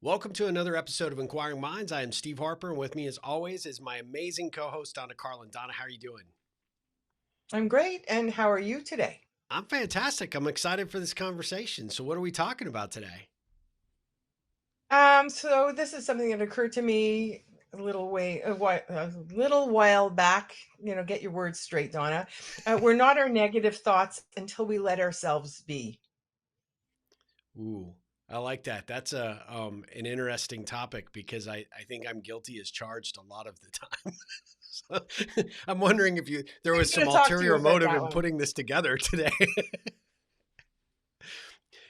Welcome to another episode of Inquiring Minds. I am Steve Harper, and with me, as always, is my amazing co-host Donna Carlin. Donna, how are you doing? I'm great. And how are you today? I'm fantastic. I'm excited for this conversation. So, what are we talking about today? So this is something that occurred to me a little while back. Get your words straight, Donna. We're not our negative thoughts until we let ourselves be. Ooh, I like that. That's an interesting topic because I think I'm guilty as charged a lot of the time. So, I'm wondering if there I'm was some going to talk to you ulterior about motive that in one. putting this together today.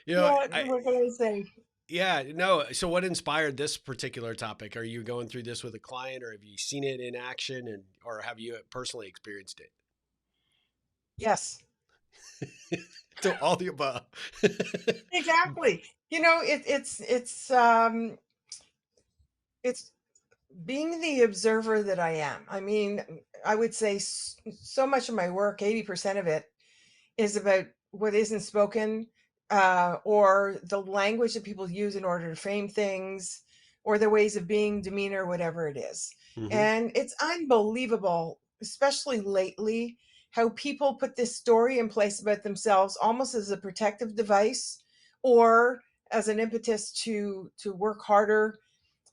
you know, What I we're going to say. Yeah, no. So what inspired this particular topic? Are you going through this with a client or have you seen it in action or have you personally experienced Yes, it? So all the above. exactly. It's being the observer that I am. I mean, I would say so much of my work, 80% of it, is about what isn't spoken, or the language that people use in order to frame things, or their ways of being, demeanor, whatever it is. Hmm. And it's unbelievable, especially lately, how people put this story in place about themselves almost as a protective device or as an impetus to work harder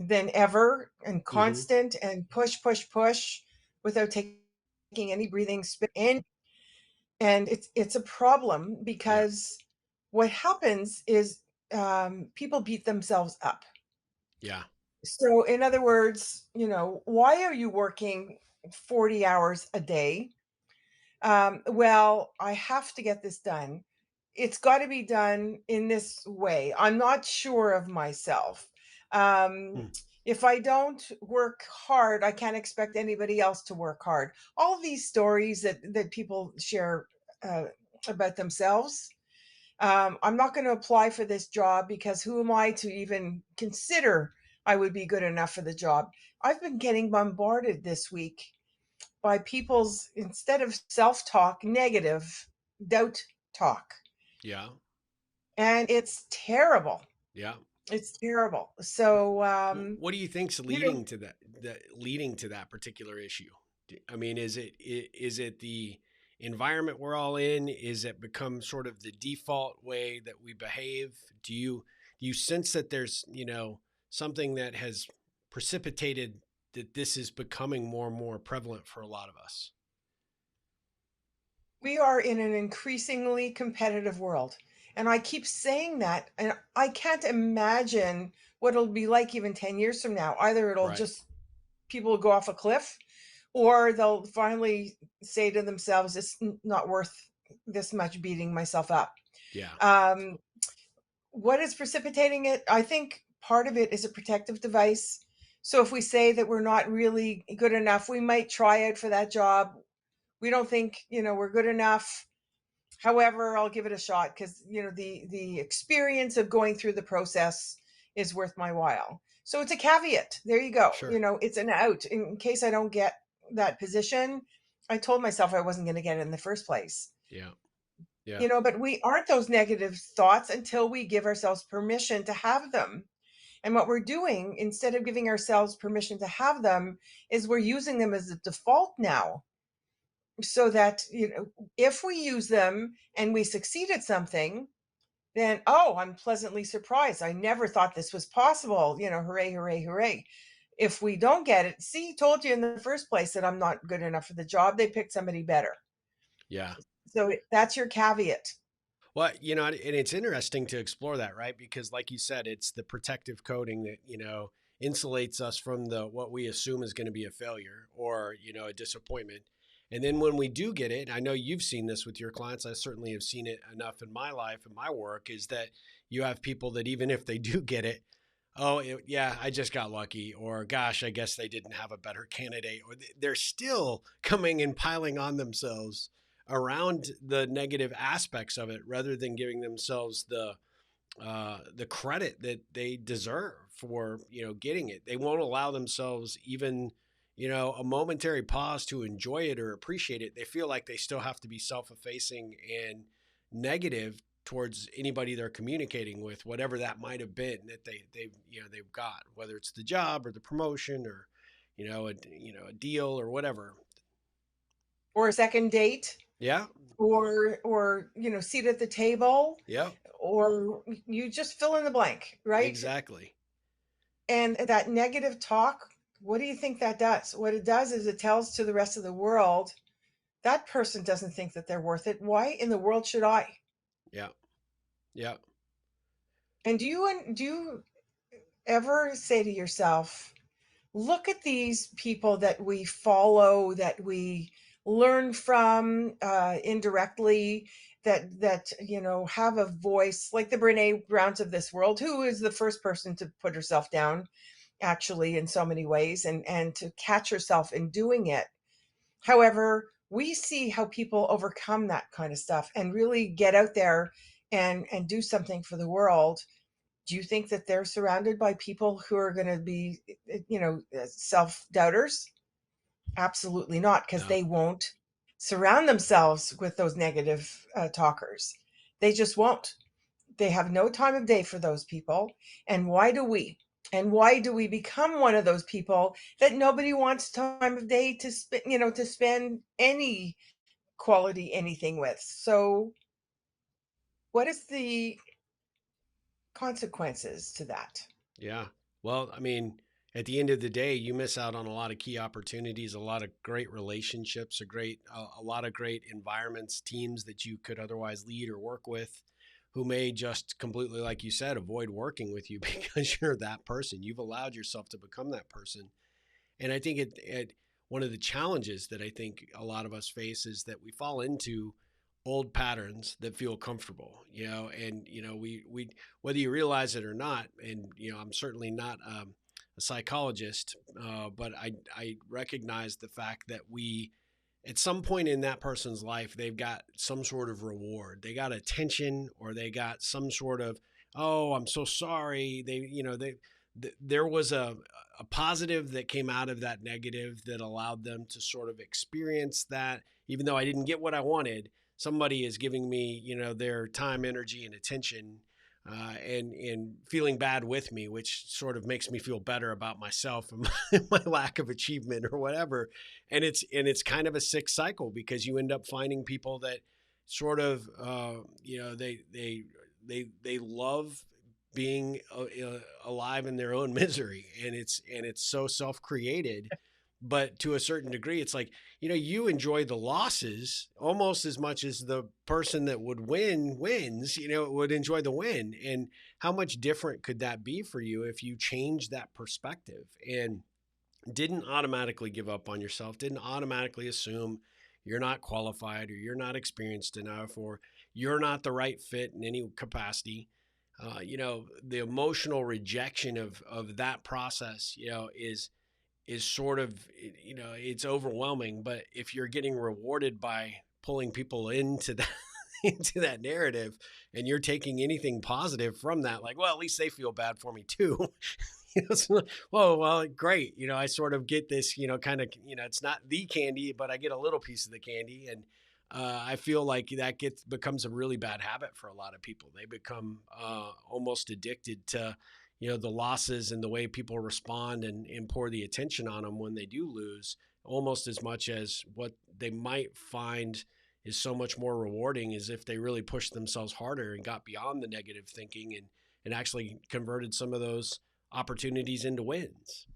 than ever and Hmm. constant and push, push, push without taking any breathing space. And it's a problem Yeah. because what happens is, people beat themselves up. Yeah. So in other words, why are you working 40 hours a day? Well, I have to get this done. It's got to be done in this way. I'm not sure of myself. um, Hmm. if I don't work hard, I can't expect anybody else to work hard. All of these stories that people share, uh, about themselves. I'm not going to apply for this job because who am I to even consider I would be good enough for the job? I've been getting bombarded this week by people's, instead of self talk, negative doubt talk. Yeah. And it's terrible. Yeah. It's terrible. So, What do you think's you know, leading to leading to that particular issue? I mean, is it the environment we're all in? Is it become sort of the default way that we behave? Do you sense that there's, something that has precipitated that this is becoming more and more prevalent for a lot of us? we are in an increasingly competitive world. And I keep saying that, and I can't imagine what it'll be like even 10 years from now. Either it'll Right. just, people will go off a cliff, or they'll finally say to themselves, it's not worth this much beating myself up. Yeah. Um, what is precipitating it? I think part of it is a protective device. So if we say that we're not really good enough, we might try out for that job. We don't think, we're good enough. However, I'll give it a shot because, the experience of going through the process is worth my while. So it's a caveat. There you go. Sure. It's an out in case I don't get that position. I told myself I wasn't going to get it in the first place. Yeah. Yeah. But we aren't those negative thoughts until we give ourselves permission to have them. And what we're doing, instead of giving ourselves permission to have them, is we're using them as a default now. So that, if we use them and we succeed at something, then, oh, I'm pleasantly surprised. I never thought this was possible. Hooray, hooray, hooray. If we don't get it, see, told you in the first place that I'm not good enough for the job. They picked somebody better. Yeah. So that's your caveat. Well, and it's interesting to explore that, right? Because like you said, it's the protective coating that, insulates us from the what we assume is going to be a failure or, a disappointment. And then when we do get it, I know you've seen this with your clients, I certainly have seen it enough in my life and my work, is that you have people that even if they do get it, oh, yeah, I just got lucky, or gosh, I guess they didn't have a better candidate, or they're still coming and piling on themselves around the negative aspects of it rather than giving themselves the credit that they deserve for getting it. They won't allow themselves even a momentary pause to enjoy it or appreciate it. They feel like they still have to be self-effacing and negative towards anybody they're communicating with, whatever that might have been that they've got, whether it's the job or the promotion or a deal or whatever. Or a second date, Yeah, or seat at the table, yeah, or you just fill in the blank, right? exactly. And that negative talk, what do you think that does? What it does is it tells to the rest of the world, that person doesn't think that they're worth it. Why in the world should I? Yeah, yeah. And do you ever say to yourself, look at these people that we follow, that we learn from indirectly, that have a voice, like the Brene Browns of this world, who is the first person to put herself down, actually, in so many ways, and to catch herself in doing it. However, we see how people overcome that kind of stuff and really get out there and do something for the world. Do you think that they're surrounded by people who are going to be, self doubters? Absolutely not, because No. they won't surround themselves with those negative talkers. They just won't. They have no time of day for those people. And why do we? And why do we become one of those people that nobody wants time of day to spend any quality anything with? So, what is the consequences to that? Yeah. Well, I mean, at the end of the day, you miss out on a lot of key opportunities, a lot of great relationships, a lot of great environments, teams that you could otherwise lead or work with, who may just completely, like you said, avoid working with you because you're that person. You've allowed yourself to become that person. And I think one of the challenges that I think a lot of us face is that we fall into old patterns that feel comfortable, and we whether you realize it or not, and I'm certainly not a psychologist, but I recognize the fact that we at some point in that person's life, they've got some sort of reward. They got attention, or they got some sort of, oh, I'm so sorry. There was a positive that came out of that negative that allowed them to sort of experience that, even though I didn't get what I wanted, somebody is giving me, their time, energy, and attention, and feeling bad with me, which sort of makes me feel better about myself and my lack of achievement or whatever. And it's kind of a sick cycle, because you end up finding people that sort of, they love being alive in their own misery, and it's so self-created. But to a certain degree, it's like, you enjoy the losses almost as much as the person that would win wins, would enjoy the win. And how much different could that be for you if you change that perspective and didn't automatically give up on yourself, didn't automatically assume you're not qualified, or you're not experienced enough, or you're not the right fit in any capacity. The emotional rejection of that process, is sort of, it's overwhelming. But if you're getting rewarded by pulling people into that into that narrative, and you're taking anything positive from that, like, well, at least they feel bad for me too. So, well, great. I sort of get this, kind of, it's not the candy, but I get a little piece of the candy. And I feel like that becomes a really bad habit for a lot of people. They become almost addicted to, the losses and the way people respond, and pour the attention on them when they do lose, almost as much as what they might find is so much more rewarding, is if they really pushed themselves harder and got beyond the negative thinking, and actually converted some of those opportunities into wins.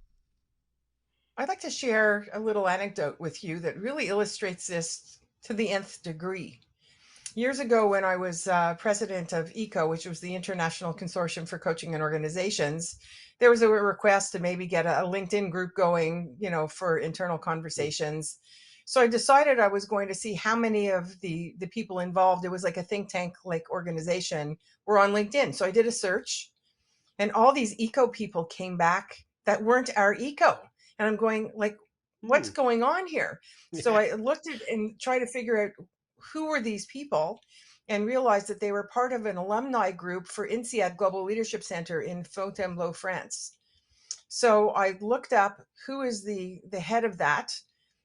I'd like to share a little anecdote with you that really illustrates this to the nth degree. Years ago, when I was president of ECO, which was the International Consortium for Coaching and Organizations, there was a request to maybe get a LinkedIn group going, for internal Hmm. conversations. So I decided I was going to see how many of the people involved, it was like a think tank like organization, were on LinkedIn. So I did a search, and all these eco people came back that weren't our eco. And I'm going, like, what's Hmm. going on here? So Yeah. I looked at and tried to figure out who were these people, and realized that they were part of an alumni group for INSEAD Global Leadership Center in Fontainebleau, France. So I looked up who is the head of that.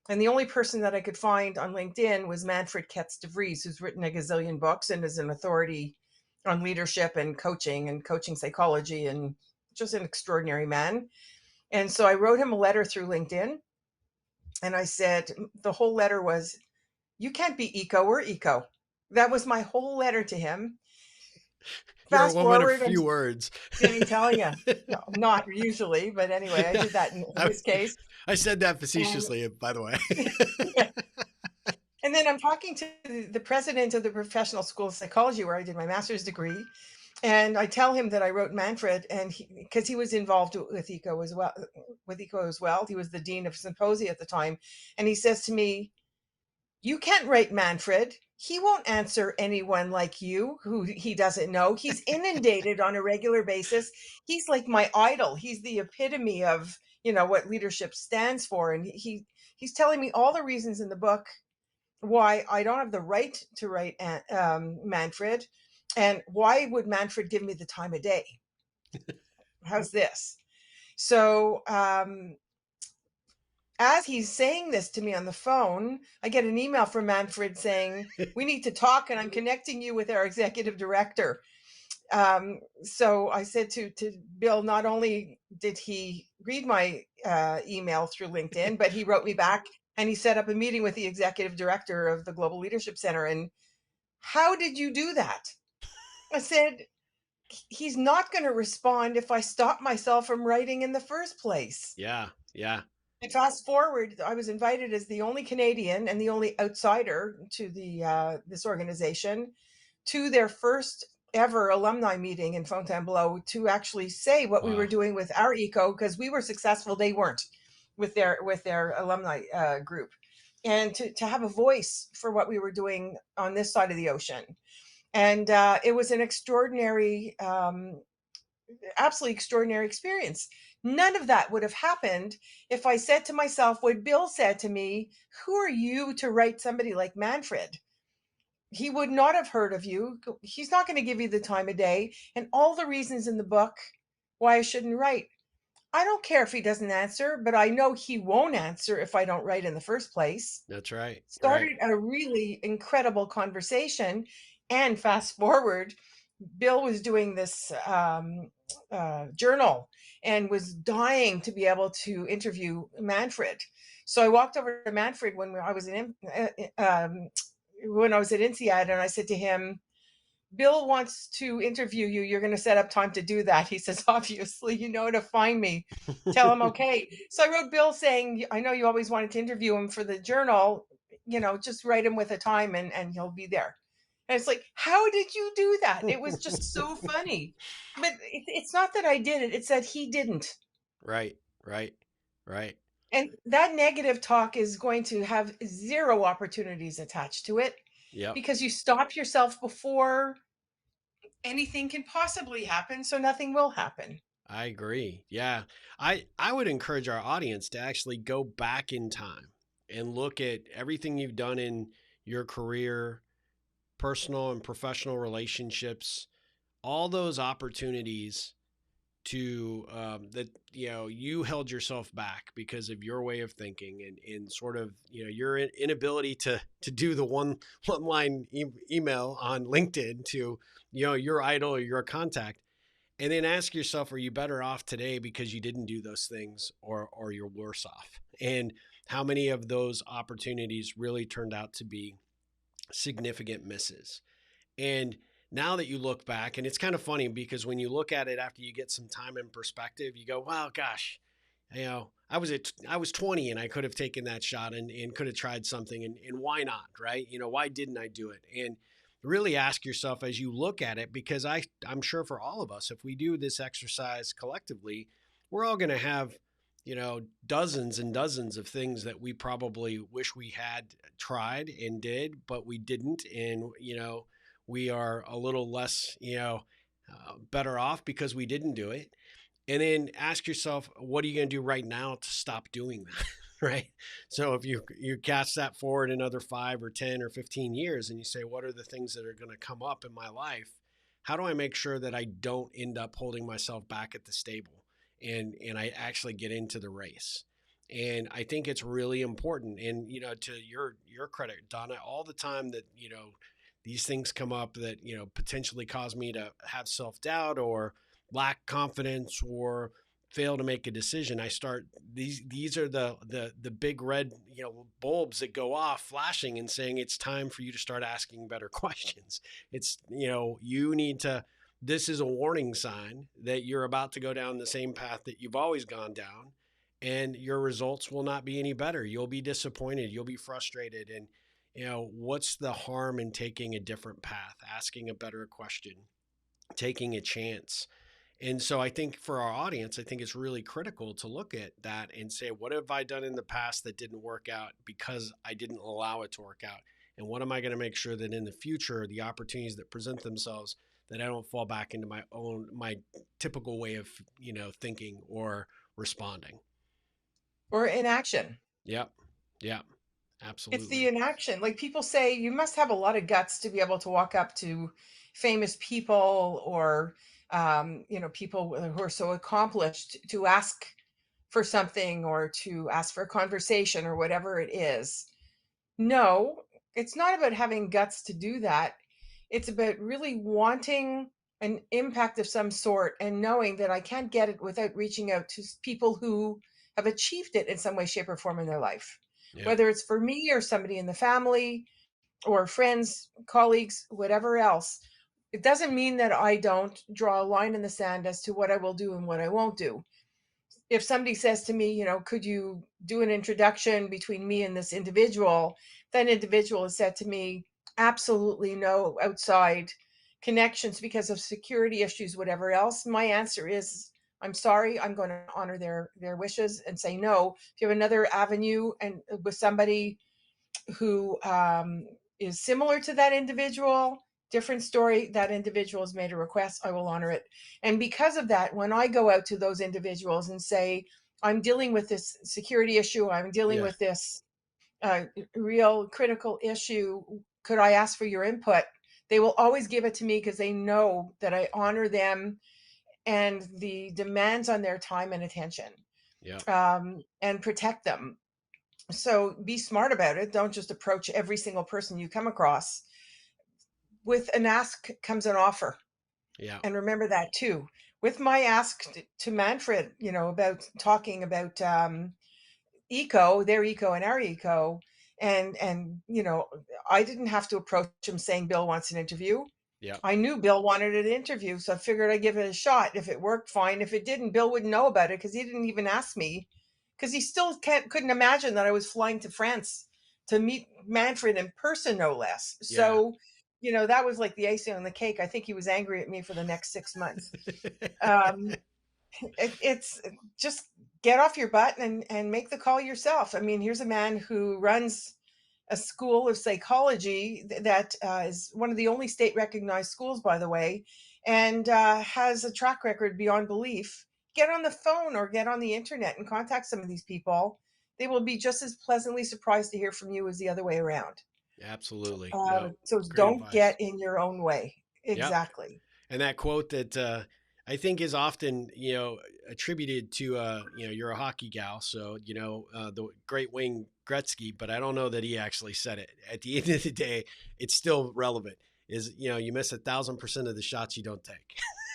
And the only person that I could find on LinkedIn was Manfred Ketz de Vries, who's written a gazillion books and is an authority on leadership and coaching psychology, and just an extraordinary man. And so I wrote him a letter through LinkedIn, and I said, the whole letter was, "You can't be eco, we're eco." That was my whole letter to him. You're a Fast woman of forward, few words. let me tell you, no, not usually, but anyway, I Yeah, did that in I, his case. I said that And, facetiously, by the way. and then I'm talking to the president of the professional school of psychology where I did my master's degree. And I tell him that I wrote Manfred, and because he was involved with eco as well, he was the dean of symposia at the time. And he says to me, "You can't rate Manfred. He won't answer anyone like you who he doesn't know. He's inundated on a regular basis. He's like my idol. He's the epitome of, what leadership stands for." And he's telling me all the reasons in the book why I don't have the right to write Manfred, and why would Manfred give me the time of day? How's this? So as he's saying this to me on the phone, I get an email from Manfred saying, "We need to talk, and I'm connecting you with our executive director." So I said to Bill, not only did he read my email through LinkedIn, but he wrote me back and he set up a meeting with the executive director of the Global Leadership Center. And how did you do that? I said, he's not going to respond if I stop myself from writing in the first place. Yeah, yeah. And fast forward, I was invited as the only Canadian and the only outsider to the this organization to their first ever alumni meeting in Fontainebleau to actually say what we were Wow. doing with our eco, because we were successful, they weren't, with their alumni group, and to have a voice for what we were doing on this side of the ocean. And it was an extraordinary, absolutely extraordinary experience. None of that would have happened if I said to myself what Bill said to me: "Who are you to write somebody like Manfred? He would not have heard of you. He's not going to give you the time of day." And all the reasons in the book why I shouldn't write. I don't care if he doesn't answer, but I know he won't answer if I don't write in the first place. That's right. Right. Started a really incredible conversation. And fast forward, Bill was doing this journal and was dying to be able to interview Manfred. So I walked over to Manfred when I was at INSEAD, and I said to him, "Bill wants to interview you. You're going to set up time to do that." He says, "Obviously, you know to find me. Tell him okay." So I wrote Bill saying, "I know you always wanted to interview him for the journal. Just write him with a time, and he'll be there." And it's like, how did you do that? It was just so funny. But it's not that I did it, it's that he didn't. Right. Right. Right. And that negative talk is going to have zero opportunities attached to it, Yep. because you stop yourself before anything can possibly happen, so nothing will happen. I agree. Yeah. I would encourage our audience to actually go back in time and look at everything you've done in your career, personal and professional relationships, all those opportunities to that you held yourself back because of your way of thinking and sort of your inability to do the one line email on LinkedIn to your idol or your contact, and then ask yourself, are you better off today because you didn't do those things, or you're worse off? And how many of those opportunities really turned out to be significant misses? And now that you look back, and it's kind of funny because when you look at it after you get some time and perspective, you go, "Wow, gosh, I was 20 and I could have taken that shot and could have tried something, and why not, right? Why didn't I do it?" And really ask yourself as you look at it, because I'm sure for all of us, if we do this exercise collectively, we're all going to have dozens and dozens of things that we probably wish we had tried and did, but we didn't. And we are a little less better off because we didn't do it. And then ask yourself, what are you going to do right now to stop doing that? Right. So if you cast that forward another 5 or 10 or 15 years, and you say, what are the things that are going to come up in my life? How do I make sure that I don't end up holding myself back at the stable, and I actually get into the race? And I think it's really important. And to your credit, Donna, all the time that these things come up that, potentially cause me to have self-doubt or lack confidence or fail to make a decision, I start these are the big red, bulbs that go off flashing and saying it's time for you to start asking better questions. It's, you need to, this is a warning sign that you're about to go down the same path that you've always gone down, and your results will not be any better. You'll be disappointed, you'll be frustrated, and what's the harm in taking a different path, asking a better question, taking a chance? And so I think for our audience, I think it's really critical to look at that and say, what have I done in the past that didn't work out because I didn't allow it to work out? And what am I going to make sure that in the future, the opportunities that present themselves, that I don't fall back into my typical way of, thinking or responding. Or inaction. Yep. Yep. It's the Absolutely. inaction. Like people say, you must have a lot of guts to be able to walk up to famous people or, people who are so accomplished to ask for something or to ask for a conversation or whatever it is. No, it's not about having guts to do that. It's about really wanting an impact of some sort and knowing that I can't get it without reaching out to people who have achieved it in some way, shape, or form in their life. Yep. Whether it's for me or somebody in the family or friends, colleagues, whatever else, it doesn't mean that I don't draw a line in the sand as to what I will do and what I won't do. If somebody says to me, could you do an introduction between me and this individual? That individual has said to me, absolutely no outside connections because of security issues, whatever else. My answer is, I'm sorry, I'm going to honor their wishes and say no. If you have another avenue and with somebody who is similar to that individual, different story, that individual has made a request, I will honor it. And because of that, when I go out to those individuals and say, I'm dealing with this security issue, I'm dealing Yeah. with this uh, real critical issue, could I ask for your input? They will always give it to me because they know that I honor them and the demands on their time and attention, Yep. and protect them. So be smart about it. Don't just approach every single person you come across. With an ask comes an offer. Yeah. And remember that too. With my ask to Manfred, about talking about eco, their eco and our eco, and I didn't have to approach him saying Bill wants an interview. Yep. I knew Bill wanted an interview, so I figured I'd give it a shot. If it worked, fine. If it didn't, Bill wouldn't know about it because he didn't even ask me. Because he still couldn't imagine that I was flying to France to meet Manfred in person, no less. Yeah. So, that was like the icing on the cake. I think he was angry at me for the next 6 months. Um, it's just get off your butt and make the call yourself. I mean, here's a man who runs a school of psychology that is one of the only state recognized schools, by the way, and has a track record beyond belief. Get on the phone or get on the internet and contact some of these people. They will be just as pleasantly surprised to hear from you as the other way around. Absolutely. No, So great don't advice. get in your own way. Yep. Exactly. And that quote that I think is often, attributed to, you're a hockey gal, so the great Wayne Gretzky, but I don't know that he actually said it. At the end of the day, it's still relevant. Is, you miss 1,000% of the shots you don't take.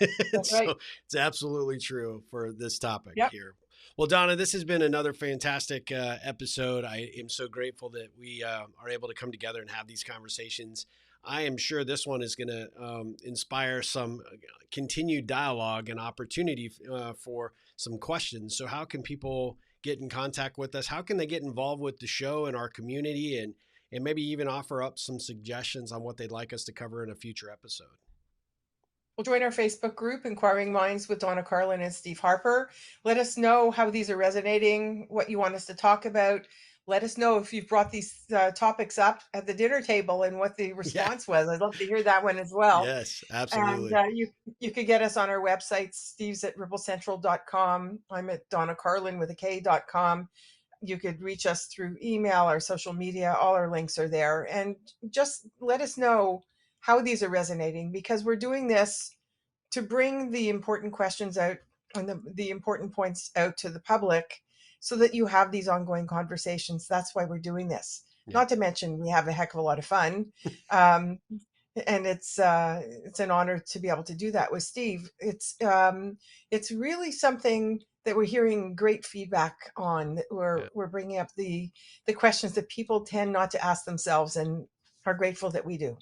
And That's right. so it's absolutely true for this topic Yep. here. Well, Donna, this has been another fantastic episode. I am so grateful that we are able to come together and have these conversations. I am sure this one is going to inspire some continued dialogue and opportunity for some questions. So, how can people get in contact with us? How can they get involved with the show and our community, and maybe even offer up some suggestions on what they'd like us to cover in a future episode? Well, join our Facebook group, Inquiring Minds with Donna Carlin and Steve Harper. Let us know how these are resonating, what you want us to talk about. Let us know if you've brought these topics up at the dinner table and what the Yeah. response was. I'd love to hear that one as well. Yes. And Absolutely. you could get us on our website, Steve's at ripplecentral.com. I'm at Donna Carlin with a K.com. You could reach us through email, our social media, all our links are there. And just let us know how these are resonating because we're doing this to bring the important questions out and the important points out to the public so that you have these ongoing conversations. That's why we're doing this. Yeah. Not to mention, we have a heck of a lot of fun. Um, And it's an honor to be able to do that with Steve. It's really something that we're hearing great feedback on. That Yeah. we're bringing up the questions that people tend not to ask themselves, and are grateful that we do.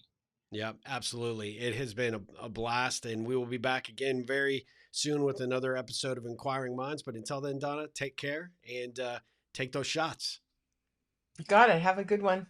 Yeah, absolutely. It has been a blast, and we will be back again very soon with another episode of Inquiring Minds. But until then, Donna, take care and take those shots. Got it. Have a good one.